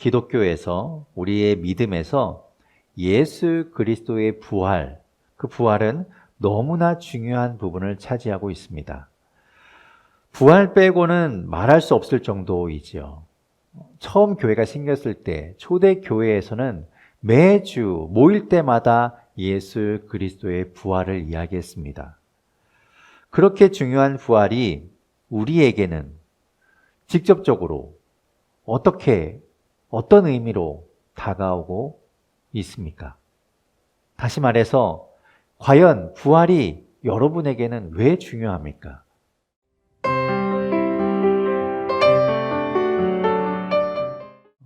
기독교에서 우리의 믿음에서 예수 그리스도의 부활, 그 부활은 너무나 중요한 부분을 차지하고 있습니다. 부활 빼고는 말할 수 없을 정도이지요. 처음 교회가 생겼을 때 초대 교회에서는 매주 모일 때마다 예수 그리스도의 부활을 이야기했습니다. 그렇게 중요한 부활이 우리에게는 직접적으로 어떤 의미로 다가오고 있습니까? 다시 말해서 과연 부활이 여러분에게는 왜 중요합니까?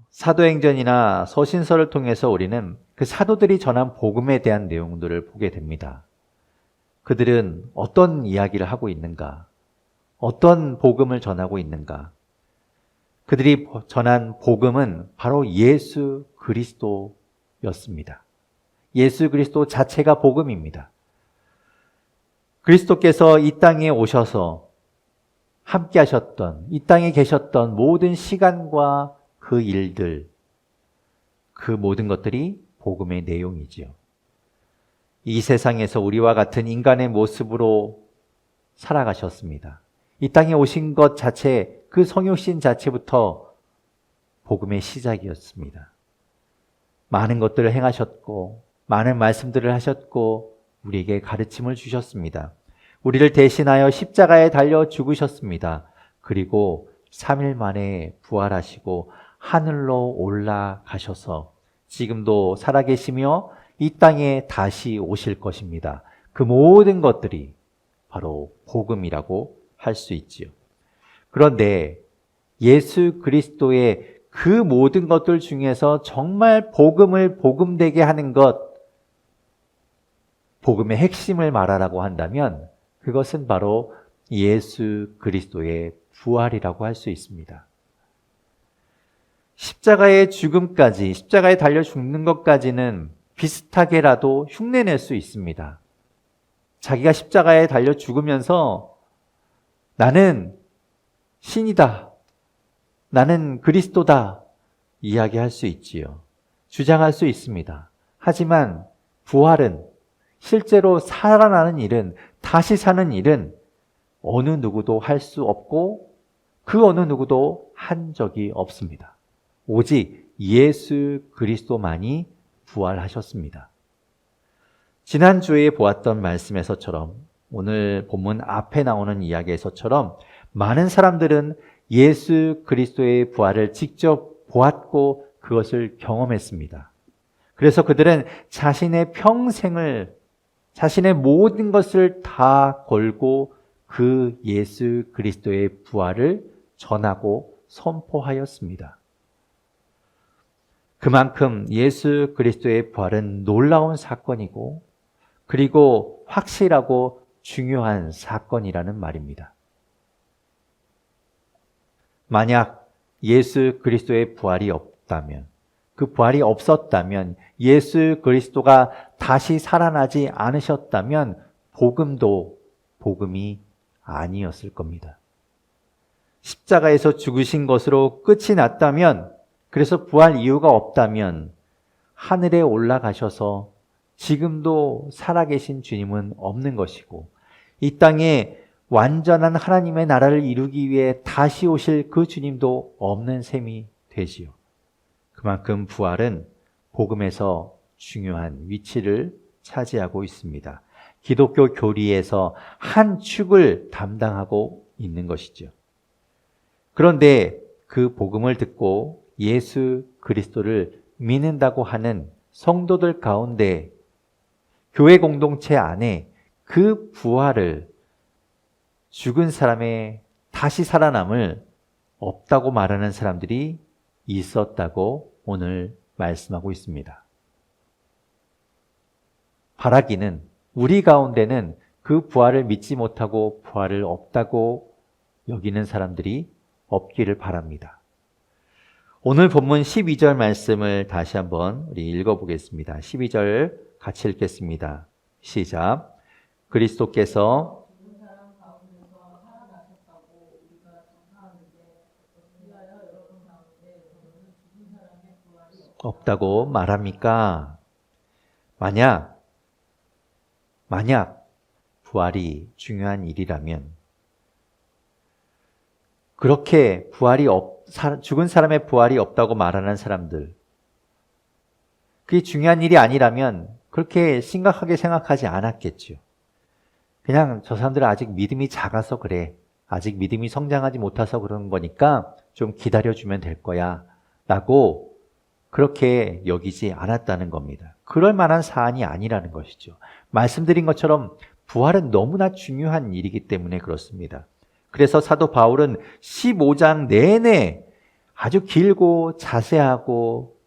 사도행전이나 서신서를 통해서 우리는 그 사도들이 전한 복음에 대한 내용들을 보게 됩니다. 그들은 어떤 이야기를 하고 있는가? 어떤 복음을 전하고 있는가? 그들이 전한 복음은 바로 예수 그리스도였습니다. 예수 그리스도 자체가 복음입니다. 그리스도께서 이 땅에 오셔서 함께 하셨던, 이 땅에 계셨던 모든 시간과 그 일들, 그 모든 것들이 복음의 내용이지요. 이 세상에서 우리와 같은 인간의 모습으로 살아가셨습니다. 이 땅에 오신 것 자체, 그 성육신 자체부터 복음의 시작이었습니다. 많은 것들을 행하셨고, 많은 말씀들을 하셨고, 우리에게 가르침을 주셨습니다. 우리를 대신하여 십자가에 달려 죽으셨습니다. 그리고 3일 만에 부활하시고 하늘로 올라가셔서 지금도 살아계시며 이 땅에 다시 오실 것입니다. 그 모든 것들이 바로 복음이라고 할 수 있지요. 그런데 예수 그리스도의 그 모든 것들 중에서 정말 복음을 복음되게 하는 것, 복음의 핵심을 말하라고 한다면 그것은 바로 예수 그리스도의 부활이라고 할 수 있습니다. 십자가의 죽음까지, 십자가에 달려 죽는 것까지는 비슷하게라도 흉내낼 수 있습니다. 자기가 십자가에 달려 죽으면서 나는 신이다, 나는 그리스도다 이야기할 수 있지요. 주장할 수 있습니다. 하지만 부활은, 실제로 살아나는 일은, 다시 사는 일은 어느 누구도 할 수 없고 그 어느 누구도 한 적이 없습니다. 오직 예수 그리스도만이 부활하셨습니다. 지난주에 보았던 말씀에서처럼, 오늘 본문 앞에 나오는 이야기에서처럼 많은 사람들은 예수 그리스도의 부활을 직접 보았고 그것을 경험했습니다. 그래서 그들은 자신의 평생을, 자신의 모든 것을 다 걸고 그 예수 그리스도의 부활을 전하고 선포하였습니다. 그만큼 예수 그리스도의 부활은 놀라운 사건이고, 그리고 확실하고 중요한 사건이라는 말입니다. 만약 예수 그리스도의 부활이 없다면, 그 부활이 없었다면, 예수 그리스도가 다시 살아나지 않으셨다면 복음도 복음이 아니었을 겁니다. 십자가에서 죽으신 것으로 끝이 났다면, 그래서 부활 이유가 없다면 하늘에 올라가셔서 지금도 살아계신 주님은 없는 것이고, 이 땅에 완전한 하나님의 나라를 이루기 위해 다시 오실 그 주님도 없는 셈이 되지요. 그만큼 부활은 복음에서 중요한 위치를 차지하고 있습니다. 기독교 교리에서 한 축을 담당하고 있는 것이죠. 그런데 그 복음을 듣고 예수 그리스도를 믿는다고 하는 성도들 가운데, 교회 공동체 안에 그 부활을, 죽은 사람의 다시 살아남을 없다고 말하는 사람들이 있었다고 오늘 말씀하고 있습니다. 바라기는, 우리 가운데는 그 부활을 믿지 못하고 부활을 없다고 여기는 사람들이 없기를 바랍니다. 오늘 본문 12절 말씀을 다시 한번 우리 읽어보겠습니다. 12절 같이 읽겠습니다. 시작. 그리스도께서 없다고 말합니까? 만약 부활이 중요한 일이라면 그렇게 죽은 사람의 부활이 없다고 말하는 사람들, 그게 중요한 일이 아니라면 그렇게 심각하게 생각하지 않았겠죠. 그냥 저 사람들은 아직 믿음이 작아서 그래. 아직 믿음이 성장하지 못해서 그런 거니까 좀 기다려주면 될 거야. 라고 그렇게 여기지 않았다는 겁니다. 그럴 만한 사안이 아니라는 것이죠. 말씀드린 것처럼 부활은 너무나 중요한 일이기 때문에 그렇습니다. 그래서 사도 바울은 15장 내내 아주 길고 자세하고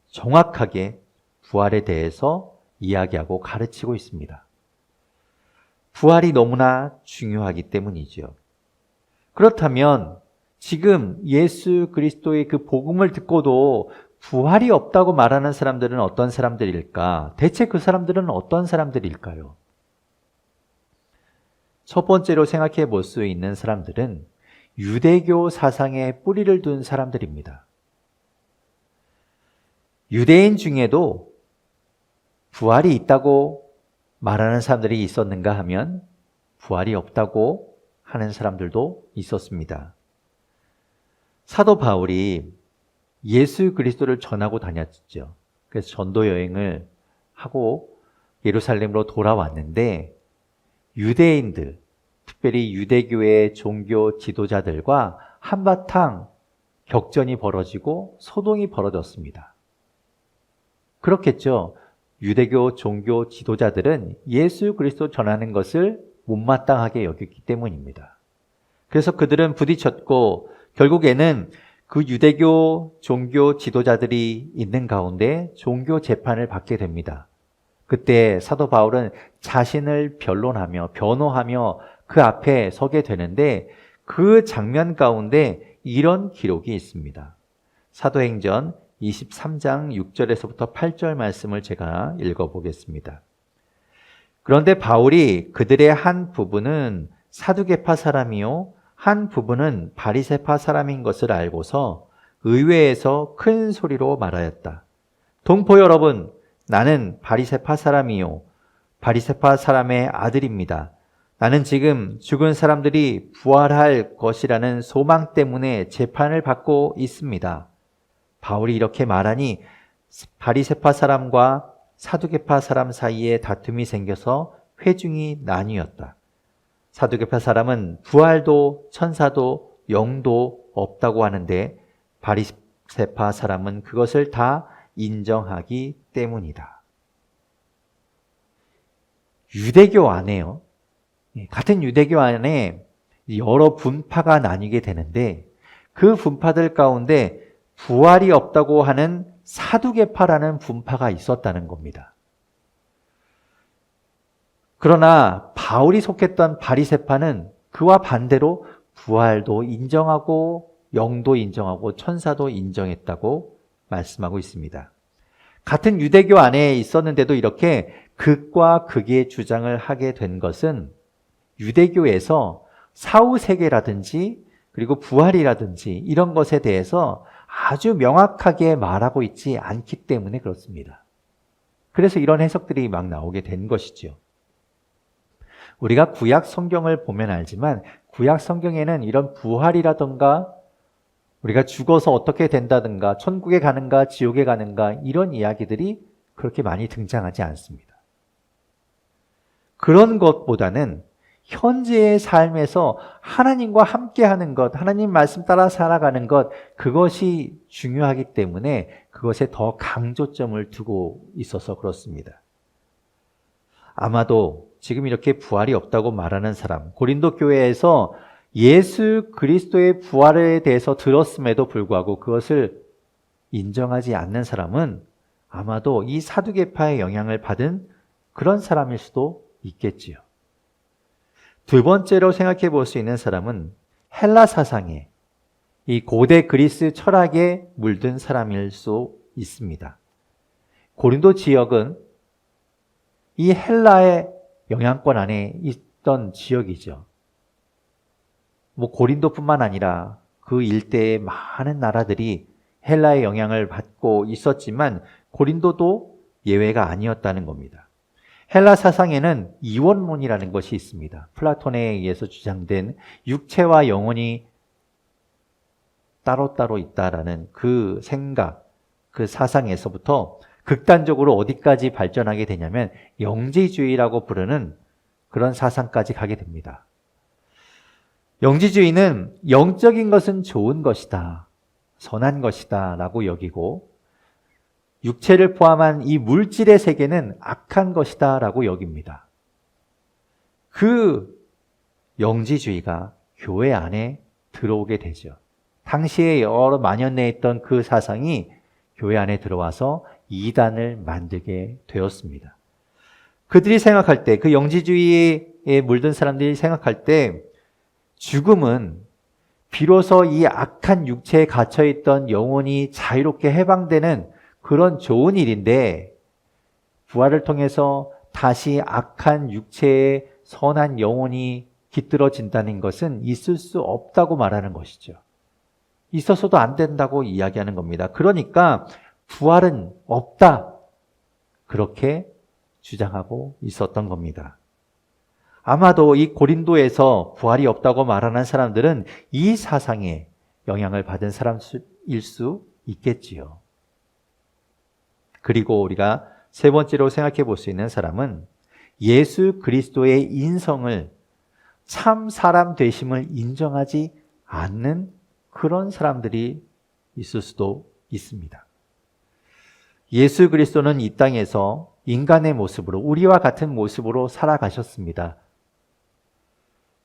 정확하게 부활에 대해서 이야기하고 가르치고 있습니다. 부활이 너무나 중요하기 때문이죠. 그렇다면 지금 예수 그리스도의 그 복음을 듣고도 부활이 없다고 말하는 사람들은 어떤 사람들일까? 대체 그 사람들은 어떤 사람들일까요? 첫 번째로 생각해 볼 수 있는 사람들은 유대교 사상에 뿌리를 둔 사람들입니다. 유대인 중에도 부활이 있다고 말하는 사람들이 있었는가 하면 부활이 없다고 하는 사람들도 있었습니다. 사도 바울이 예수 그리스도를 전하고 다녔죠. 그래서 전도 여행을 하고 예루살렘으로 돌아왔는데 유대인들, 특별히 유대교의 종교 지도자들과 한바탕 격전이 벌어지고 소동이 벌어졌습니다. 그렇겠죠. 유대교 종교 지도자들은 예수 그리스도 전하는 것을 못마땅하게 여겼기 때문입니다. 그래서 그들은 부딪혔고 결국에는 그 유대교 종교 지도자들이 있는 가운데 종교 재판을 받게 됩니다. 그때 사도 바울은 자신을 변호하며 그 앞에 서게 되는데 그 장면 가운데 이런 기록이 있습니다. 사도행전 23장 6절에서부터 8절 말씀을 제가 읽어보겠습니다. 그런데 바울이 그들의 한 부분은 사두개파 사람이요 한 부분은 바리새파 사람인 것을 알고서 의회에서 큰 소리로 말하였다. 동포 여러분, 나는 바리새파 사람이요 바리새파 사람의 아들입니다. 나는 지금 죽은 사람들이 부활할 것이라는 소망 때문에 재판을 받고 있습니다. 바울이 이렇게 말하니 바리새파 사람과 사두개파 사람 사이에 다툼이 생겨서 회중이 나뉘었다. 사두개파 사람은 부활도 천사도 영도 없다고 하는데 바리새파 사람은 그것을 다 인정하기 때문이다. 유대교 안에요. 같은 유대교 안에 여러 분파가 나뉘게 되는데 그 분파들 가운데 부활이 없다고 하는 사두개파라는 분파가 있었다는 겁니다. 그러나 바울이 속했던 바리새파는 그와 반대로 부활도 인정하고 영도 인정하고 천사도 인정했다고 말씀하고 있습니다. 같은 유대교 안에 있었는데도 이렇게 극과 극의 주장을 하게 된 것은 유대교에서 사후세계라든지 그리고 부활이라든지 이런 것에 대해서 아주 명확하게 말하고 있지 않기 때문에 그렇습니다. 그래서 이런 해석들이 막 나오게 된 것이죠. 우리가 구약 성경을 보면 알지만 구약 성경에는 이런 부활이라든가 우리가 죽어서 어떻게 된다든가 천국에 가는가 지옥에 가는가 이런 이야기들이 그렇게 많이 등장하지 않습니다. 그런 것보다는 현재의 삶에서 하나님과 함께하는 것, 하나님 말씀 따라 살아가는 것, 그것이 중요하기 때문에 그것에 더 강조점을 두고 있어서 그렇습니다. 아마도 지금 이렇게 부활이 없다고 말하는 사람, 고린도 교회에서 예수 그리스도의 부활에 대해서 들었음에도 불구하고 그것을 인정하지 않는 사람은 아마도 이 사두개파의 영향을 받은 그런 사람일 수도 있겠지요. 두 번째로 생각해 볼 수 있는 사람은 헬라 사상에 이 고대 그리스 철학에 물든 사람일 수 있습니다. 고린도 지역은 이 헬라의 영향권 안에 있던 지역이죠. 고린도뿐만 아니라 그 일대의 많은 나라들이 헬라의 영향을 받고 있었지만 고린도도 예외가 아니었다는 겁니다. 헬라 사상에는 이원론이라는 것이 있습니다. 플라톤에 의해서 주장된 육체와 영혼이 따로따로 있다라는 그 생각, 그 사상에서부터 극단적으로 어디까지 발전하게 되냐면 영지주의라고 부르는 그런 사상까지 가게 됩니다. 영지주의는 영적인 것은 좋은 것이다, 선한 것이다 라고 여기고 육체를 포함한 이 물질의 세계는 악한 것이다 라고 여깁니다. 그 영지주의가 교회 안에 들어오게 되죠. 당시에 여러 만연해 있던 그 사상이 교회 안에 들어와서 이단을 만들게 되었습니다. 그들이 생각할 때, 그 영지주의에 물든 사람들이 생각할 때 죽음은 비로소 이 악한 육체에 갇혀있던 영혼이 자유롭게 해방되는 그런 좋은 일인데 부활을 통해서 다시 악한 육체에 선한 영혼이 깃들어진다는 것은 있을 수 없다고 말하는 것이죠. 있어서도 안 된다고 이야기하는 겁니다. 그러니까 부활은 없다, 그렇게 주장하고 있었던 겁니다. 아마도 이 고린도에서 부활이 없다고 말하는 사람들은 이 사상에 영향을 받은 사람일 수 있겠지요. 그리고 우리가 세 번째로 생각해 볼 수 있는 사람은 예수 그리스도의 인성을, 참 사람 되심을 인정하지 않는 그런 사람들이 있을 수도 있습니다. 예수 그리스도는 이 땅에서 인간의 모습으로, 우리와 같은 모습으로 살아가셨습니다.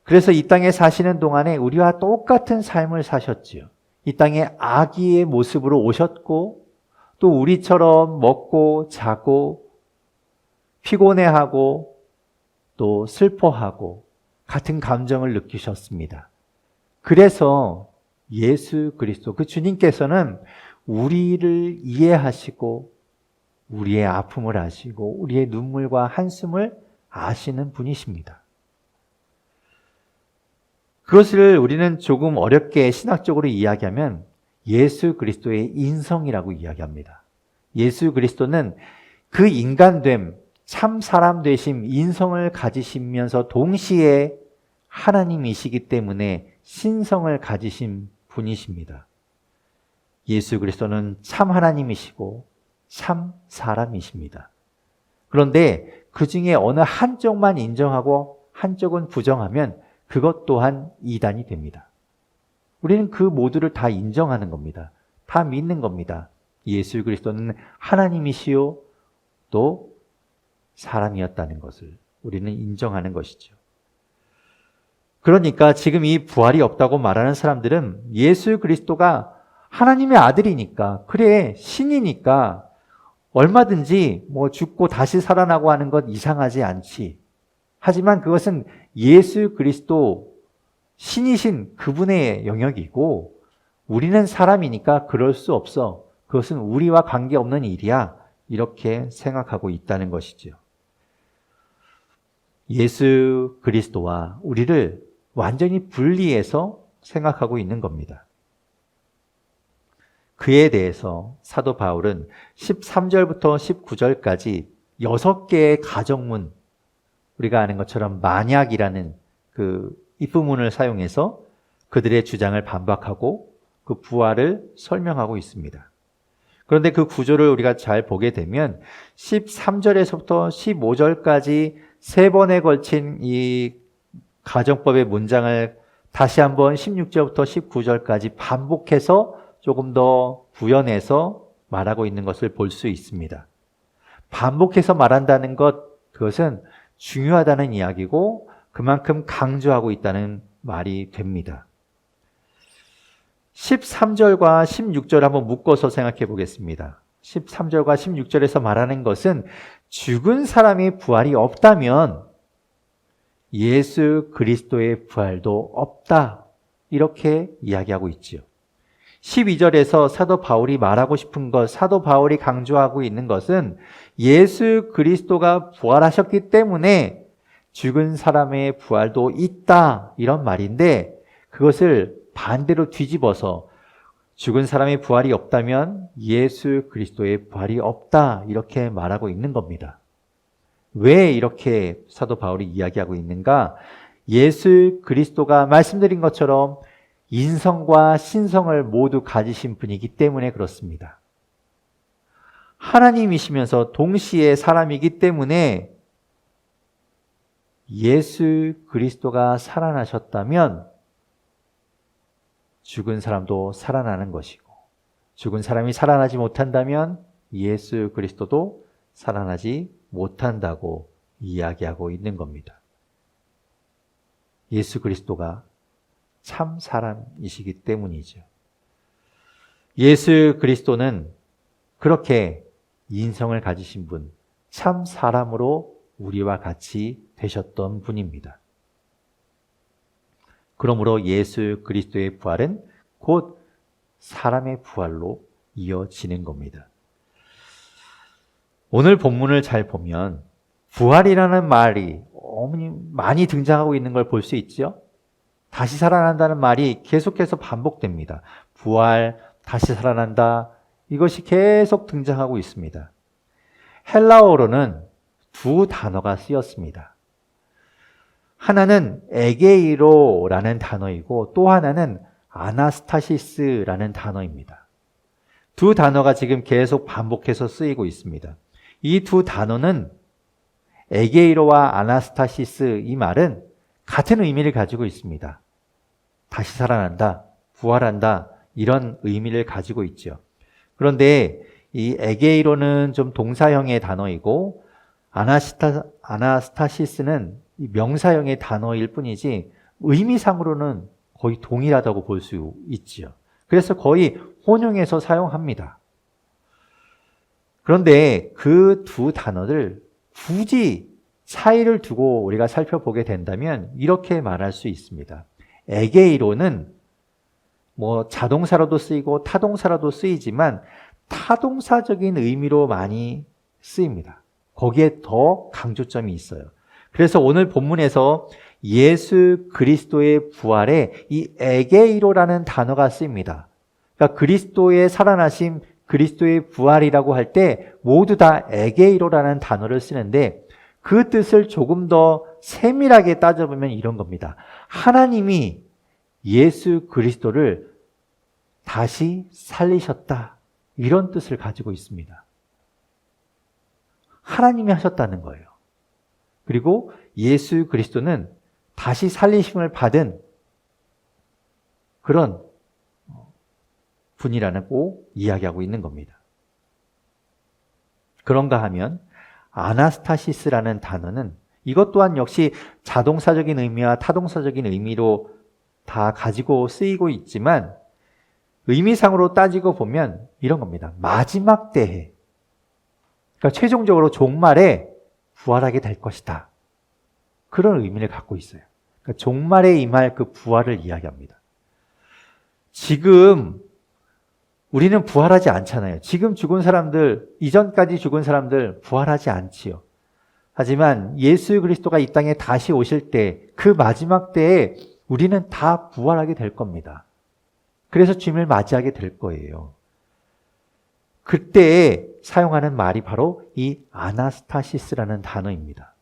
그래서 이 땅에 사시는 동안에 우리와 똑같은 삶을 사셨지요. 이 땅에 아기의 모습으로 오셨고 또 우리처럼 먹고 자고 피곤해하고 또 슬퍼하고 같은 감정을 느끼셨습니다. 그래서 예수 그리스도, 그 주님께서는 우리를 이해하시고 우리의 아픔을 아시고 우리의 눈물과 한숨을 아시는 분이십니다. 그것을 우리는 조금 어렵게 신학적으로 이야기하면 예수 그리스도의 인성이라고 이야기합니다. 예수 그리스도는 그 인간됨, 참 사람 되심, 인성을 가지시면서 동시에 하나님이시기 때문에 신성을 가지신 분이십니다. 예수 그리스도는 참 하나님이시고 참 사람이십니다. 그런데 그 중에 어느 한쪽만 인정하고 한쪽은 부정하면 그것 또한 이단이 됩니다. 우리는 그 모두를 다 인정하는 겁니다. 다 믿는 겁니다. 예수 그리스도는 하나님이시요 또 사람이었다는 것을 우리는 인정하는 것이죠. 그러니까 지금 이 부활이 없다고 말하는 사람들은 예수 그리스도가 하나님의 아들이니까, 그래 신이니까 얼마든지 죽고 다시 살아나고 하는 것 이상하지 않지. 하지만 그것은 예수 그리스도 신이신 그분의 영역이고 우리는 사람이니까 그럴 수 없어. 그것은 우리와 관계없는 일이야. 이렇게 생각하고 있다는 것이죠. 예수 그리스도와 우리를 완전히 분리해서 생각하고 있는 겁니다. 그에 대해서 사도 바울은 13절부터 19절까지 6개의 가정문, 우리가 아는 것처럼 만약이라는 그 if문을 사용해서 그들의 주장을 반박하고 그 부활을 설명하고 있습니다. 그런데 그 구조를 우리가 잘 보게 되면 13절에서부터 15절까지 3번에 걸친 이 가정법의 문장을 다시 한번 16절부터 19절까지 반복해서 조금 더 부연해서 말하고 있는 것을 볼 수 있습니다. 반복해서 말한다는 것, 그것은 중요하다는 이야기고 그만큼 강조하고 있다는 말이 됩니다. 13절과 16절 한번 묶어서 생각해 보겠습니다. 13절과 16절에서 말하는 것은 죽은 사람의 부활이 없다면 예수 그리스도의 부활도 없다, 이렇게 이야기하고 있지요. 12절에서 사도 바울이 말하고 싶은 것, 사도 바울이 강조하고 있는 것은 예수 그리스도가 부활하셨기 때문에 죽은 사람의 부활도 있다, 이런 말인데 그것을 반대로 뒤집어서 죽은 사람의 부활이 없다면 예수 그리스도의 부활이 없다, 이렇게 말하고 있는 겁니다. 왜 이렇게 사도 바울이 이야기하고 있는가? 예수 그리스도가 말씀드린 것처럼 인성과 신성을 모두 가지신 분이기 때문에 그렇습니다. 하나님이시면서 동시에 사람이기 때문에 예수 그리스도가 살아나셨다면 죽은 사람도 살아나는 것이고, 죽은 사람이 살아나지 못한다면 예수 그리스도도 살아나지 못한다고 이야기하고 있는 겁니다. 예수 그리스도가 참 사람이시기 때문이죠. 예수 그리스도는 그렇게 인성을 가지신 분, 참 사람으로 우리와 같이 되셨던 분입니다. 그러므로 예수 그리스도의 부활은 곧 사람의 부활로 이어지는 겁니다. 오늘 본문을 잘 보면 부활이라는 말이 많이 등장하고 있는 걸 볼 수 있죠. 다시 살아난다는 말이 계속해서 반복됩니다. 부활, 다시 살아난다, 이것이 계속 등장하고 있습니다. 헬라어로는 두 단어가 쓰였습니다. 하나는 에게이로라는 단어이고 또 하나는 아나스타시스라는 단어입니다. 두 단어가 지금 계속 반복해서 쓰이고 있습니다. 이 두 단어는 에게이로와 아나스타시스, 이 말은 같은 의미를 가지고 있습니다. 다시 살아난다, 부활한다, 이런 의미를 가지고 있죠. 그런데 이 에게이로는 좀 동사형의 단어이고 아나스타시스는 명사형의 단어일 뿐이지 의미상으로는 거의 동일하다고 볼 수 있지요. 그래서 거의 혼용해서 사용합니다. 그런데 그 두 단어를 굳이 차이를 두고 우리가 살펴보게 된다면 이렇게 말할 수 있습니다. 에게이로는 자동사로도 쓰이고 타동사로도 쓰이지만 타동사적인 의미로 많이 쓰입니다. 거기에 더 강조점이 있어요. 그래서 오늘 본문에서 예수 그리스도의 부활에 이 에게이로라는 단어가 쓰입니다. 그러니까 그리스도의 살아나심, 그리스도의 부활이라고 할 때 모두 다 에게이로라는 단어를 쓰는데 그 뜻을 조금 더 세밀하게 따져보면 이런 겁니다. 하나님이 예수 그리스도를 다시 살리셨다, 이런 뜻을 가지고 있습니다. 하나님이 하셨다는 거예요. 그리고 예수 그리스도는 다시 살리심을 받은 그런 분이라고 이야기하고 있는 겁니다. 그런가 하면 아나스타시스라는 단어는 이것 또한 역시 자동사적인 의미와 타동사적인 의미로 다 가지고 쓰이고 있지만 의미상으로 따지고 보면 이런 겁니다. 마지막 때에, 그러니까 최종적으로 종말에 부활하게 될 것이다, 그런 의미를 갖고 있어요. 그러니까 종말에 임할 그 부활을 이야기합니다. 지금 우리는 부활하지 않잖아요. 지금 죽은 사람들, 이전까지 죽은 사람들 부활하지 않지요. 하지만 예수 그리스도가 이 땅에 다시 오실 때, 그 마지막 때에 우리는 다 부활하게 될 겁니다. 그래서 주님을 맞이하게 될 거예요. 그때 사용하는 말이 바로 이 아나스타시스라는 단어입니다.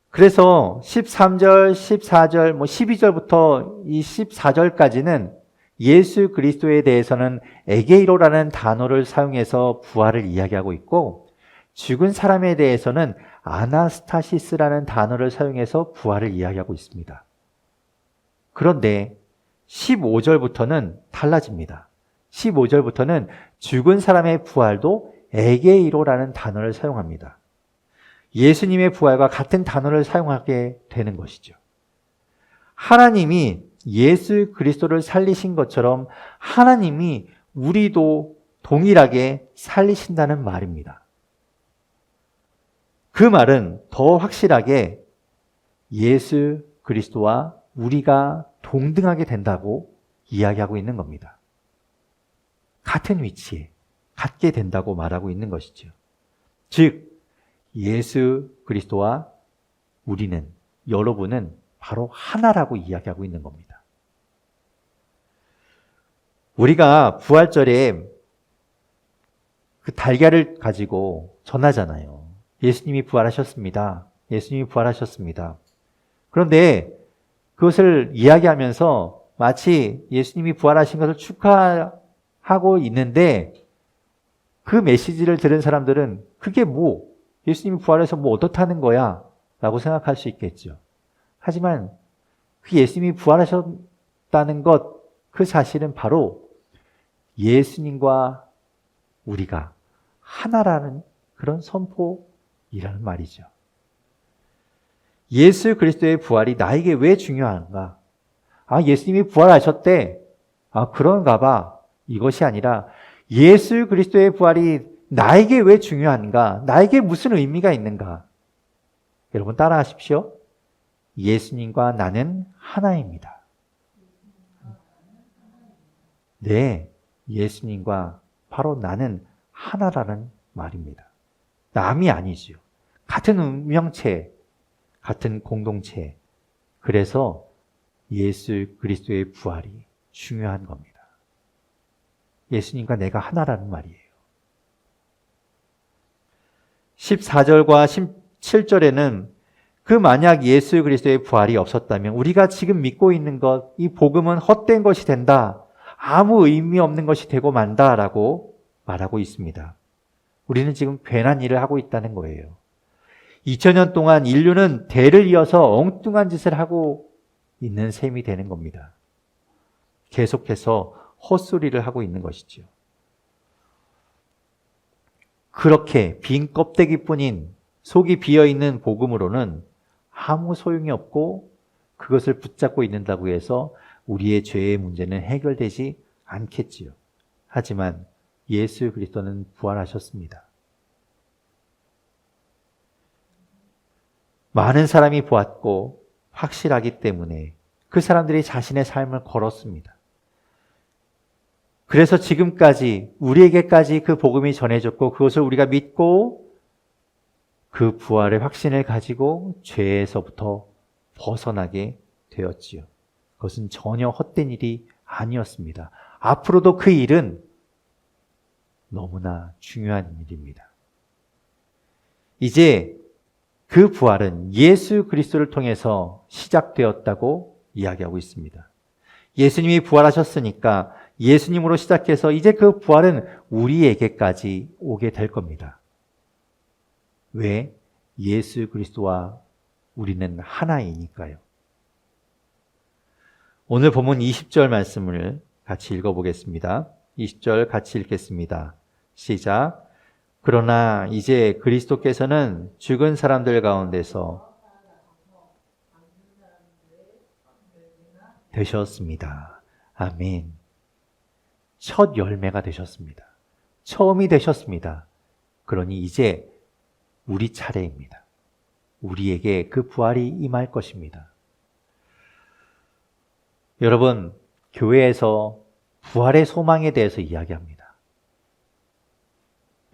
그래서 13절, 14절, 12절부터 이 14절까지는 예수 그리스도에 대해서는 에게이로라는 단어를 사용해서 부활을 이야기하고 있고, 죽은 사람에 대해서는 아나스타시스라는 단어를 사용해서 부활을 이야기하고 있습니다. 그런데 15절부터는 달라집니다. 15절부터는 죽은 사람의 부활도 에게이로라는 단어를 사용합니다. 예수님의 부활과 같은 단어를 사용하게 되는 것이죠. 하나님이 예수 그리스도를 살리신 것처럼 하나님이 우리도 동일하게 살리신다는 말입니다. 그 말은 더 확실하게 예수 그리스도와 우리가 동등하게 된다고 이야기하고 있는 겁니다. 같은 위치에 갖게 된다고 말하고 있는 것이죠. 즉 예수 그리스도와 우리는, 여러분은 바로 하나라고 이야기하고 있는 겁니다. 우리가 부활절에 그 달걀을 가지고 전하잖아요. 예수님이 부활하셨습니다. 예수님이 부활하셨습니다. 그런데 그것을 이야기하면서 마치 예수님이 부활하신 것을 축하하고 있는데 그 메시지를 들은 사람들은 그게 뭐 예수님이 부활해서 뭐 어떻다는 거야 라고 생각할 수 있겠죠. 하지만 그 예수님이 부활하셨다는 것, 그 사실은 바로 예수님과 우리가 하나라는 그런 선포이라는 말이죠. 예수 그리스도의 부활이 나에게 왜 중요한가? 예수님이 부활하셨대. 그런가 봐. 이것이 아니라 예수 그리스도의 부활이 나에게 왜 중요한가? 나에게 무슨 의미가 있는가? 여러분 따라하십시오. 예수님과 나는 하나입니다. 네, 예수님과 바로 나는 하나라는 말입니다. 남이 아니지요. 같은 운명체, 같은 공동체. 그래서 예수 그리스도의 부활이 중요한 겁니다. 예수님과 내가 하나라는 말이에요. 14절과 17절에는 그 만약 예수 그리스도의 부활이 없었다면 우리가 지금 믿고 있는 것, 이 복음은 헛된 것이 된다. 아무 의미 없는 것이 되고 만다라고 말하고 있습니다. 우리는 지금 괜한 일을 하고 있다는 거예요. 2000년 동안 인류는 대를 이어서 엉뚱한 짓을 하고 있는 셈이 되는 겁니다. 계속해서 헛소리를 하고 있는 것이지요. 그렇게 빈 껍데기뿐인 속이 비어있는 복음으로는 아무 소용이 없고 그것을 붙잡고 있는다고 해서 우리의 죄의 문제는 해결되지 않겠지요. 하지만 예수 그리스도는 부활하셨습니다. 많은 사람이 보았고 확실하기 때문에 그 사람들이 자신의 삶을 걸었습니다. 그래서 지금까지 우리에게까지 그 복음이 전해졌고 그것을 우리가 믿고 그 부활의 확신을 가지고 죄에서부터 벗어나게 되었지요. 그것은 전혀 헛된 일이 아니었습니다. 앞으로도 그 일은 너무나 중요한 일입니다. 이제 그 부활은 예수 그리스도를 통해서 시작되었다고 이야기하고 있습니다. 예수님이 부활하셨으니까 예수님으로 시작해서 이제 그 부활은 우리에게까지 오게 될 겁니다. 왜? 예수 그리스도와 우리는 하나이니까요. 오늘 본문 20절 말씀을 같이 읽어보겠습니다. 20절 같이 읽겠습니다. 시작. 그러나 이제 그리스도께서는 죽은 사람들 가운데서 되셨습니다. 아멘. 첫 열매가 되셨습니다. 처음이 되셨습니다. 그러니 이제 우리 차례입니다. 우리에게 그 부활이 임할 것입니다. 여러분, 교회에서 부활의 소망에 대해서 이야기합니다.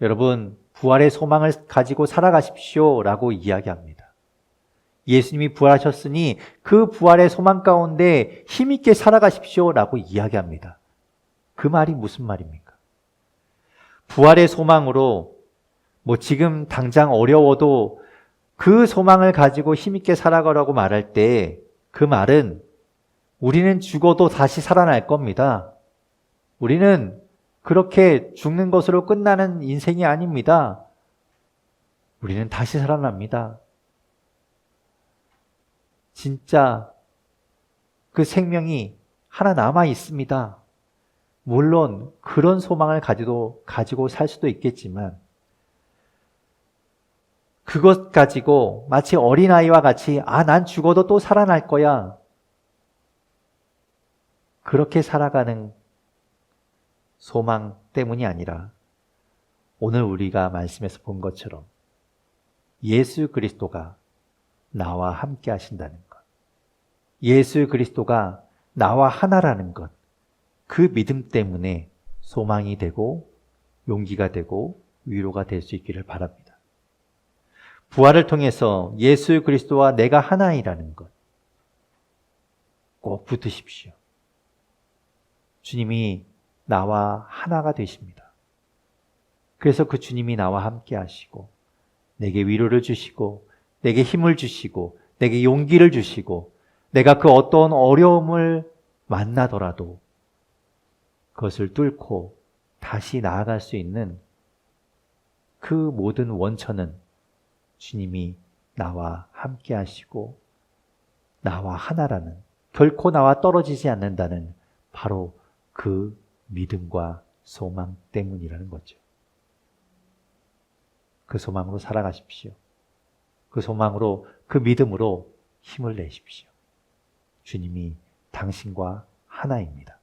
여러분, 부활의 소망을 가지고 살아가십시오 라고 이야기합니다. 예수님이 부활하셨으니 그 부활의 소망 가운데 힘있게 살아가십시오 라고 이야기합니다. 그 말이 무슨 말입니까? 부활의 소망으로 지금 당장 어려워도 그 소망을 가지고 힘있게 살아가라고 말할 때 그 말은 우리는 죽어도 다시 살아날 겁니다. 우리는 그렇게 죽는 것으로 끝나는 인생이 아닙니다. 우리는 다시 살아납니다. 진짜 그 생명이 하나 남아 있습니다. 물론 그런 소망을 가지고 살 수도 있겠지만 그것 가지고 마치 어린아이와 같이 난 죽어도 또 살아날 거야. 그렇게 살아가는 소망 때문이 아니라 오늘 우리가 말씀에서 본 것처럼 예수 그리스도가 나와 함께 하신다는 것, 예수 그리스도가 나와 하나라는 것, 그 믿음 때문에 소망이 되고 용기가 되고 위로가 될 수 있기를 바랍니다. 부활을 통해서 예수 그리스도와 내가 하나이라는 것 꼭 붙으십시오. 주님이 나와 하나가 되십니다. 그래서 그 주님이 나와 함께 하시고 내게 위로를 주시고 내게 힘을 주시고 내게 용기를 주시고 내가 그 어떤 어려움을 만나더라도 그것을 뚫고 다시 나아갈 수 있는 그 모든 원천은 주님이 나와 함께 하시고 나와 하나라는, 결코 나와 떨어지지 않는다는 바로 그 믿음과 소망 때문이라는 거죠. 그 소망으로 살아가십시오. 그 소망으로, 그 믿음으로 힘을 내십시오. 주님이 당신과 하나입니다.